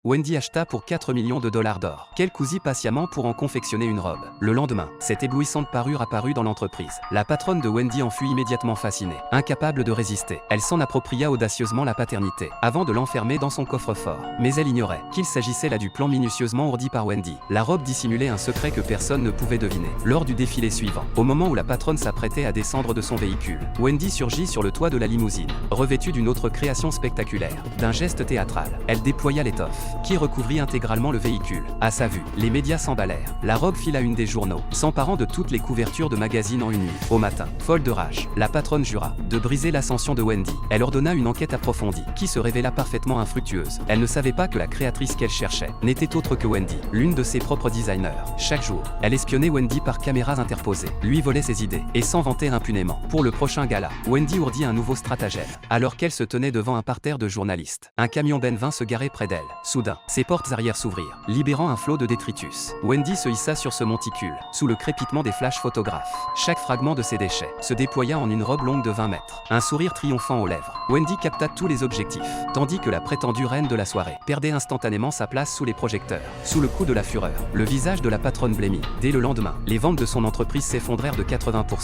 Wendy acheta pour 4 millions de dollars d'or, qu'elle cousit patiemment pour en confectionner une robe. Le lendemain, cette éblouissante parure apparut dans l'entreprise. La patronne de Wendy en fut immédiatement fascinée. Incapable de résister, elle s'en appropria audacieusement la paternité, avant de l'enfermer dans son coffre-fort. Mais elle ignorait qu'il s'agissait là du plan minutieusement ourdi par Wendy. La robe dissimulait un secret que personne ne pouvait deviner. Lors du défilé suivant, au moment où la patronne s'apprêtait à descendre de son véhicule, Wendy surgit sur le toit de la limousine, revêtue d'une autre création spectaculaire. D'un geste théâtral, elle déploya l'étoffe, qui recouvrit intégralement le véhicule. À sa vue, les médias s'emballèrent. La robe fit la une des journaux, s'emparant de toutes les couvertures de magazines en une nuit. Au matin, folle de rage, la patronne jura de briser l'ascension de Wendy. Elle ordonna une enquête approfondie, qui se révéla parfaitement infructueuse. Elle ne savait pas que la créatrice qu'elle cherchait n'était autre que Wendy, l'une de ses propres designers. Chaque jour, elle espionnait Wendy par caméras interposées, lui volait ses idées, et s'en vantait impunément. Pour le prochain gala, Wendy ourdit un nouveau stratagème. Alors qu'elle se tenait devant un parterre de journalistes, un camion Ben vint se garer près d'elle. Soudain, ses portes arrière s'ouvrirent, libérant un flot de détritus. Wendy se hissa sur ce monticule, sous le crépitement des flashs photographes. Chaque fragment de ses déchets se déploya en une robe longue de 20 mètres, un sourire triomphant aux lèvres. Wendy capta tous les objectifs, tandis que la prétendue reine de la soirée perdait instantanément sa place sous les projecteurs. Sous le coup de la fureur, le visage de la patronne blêmit. Dès le lendemain, les ventes de son entreprise s'effondrèrent de 80%.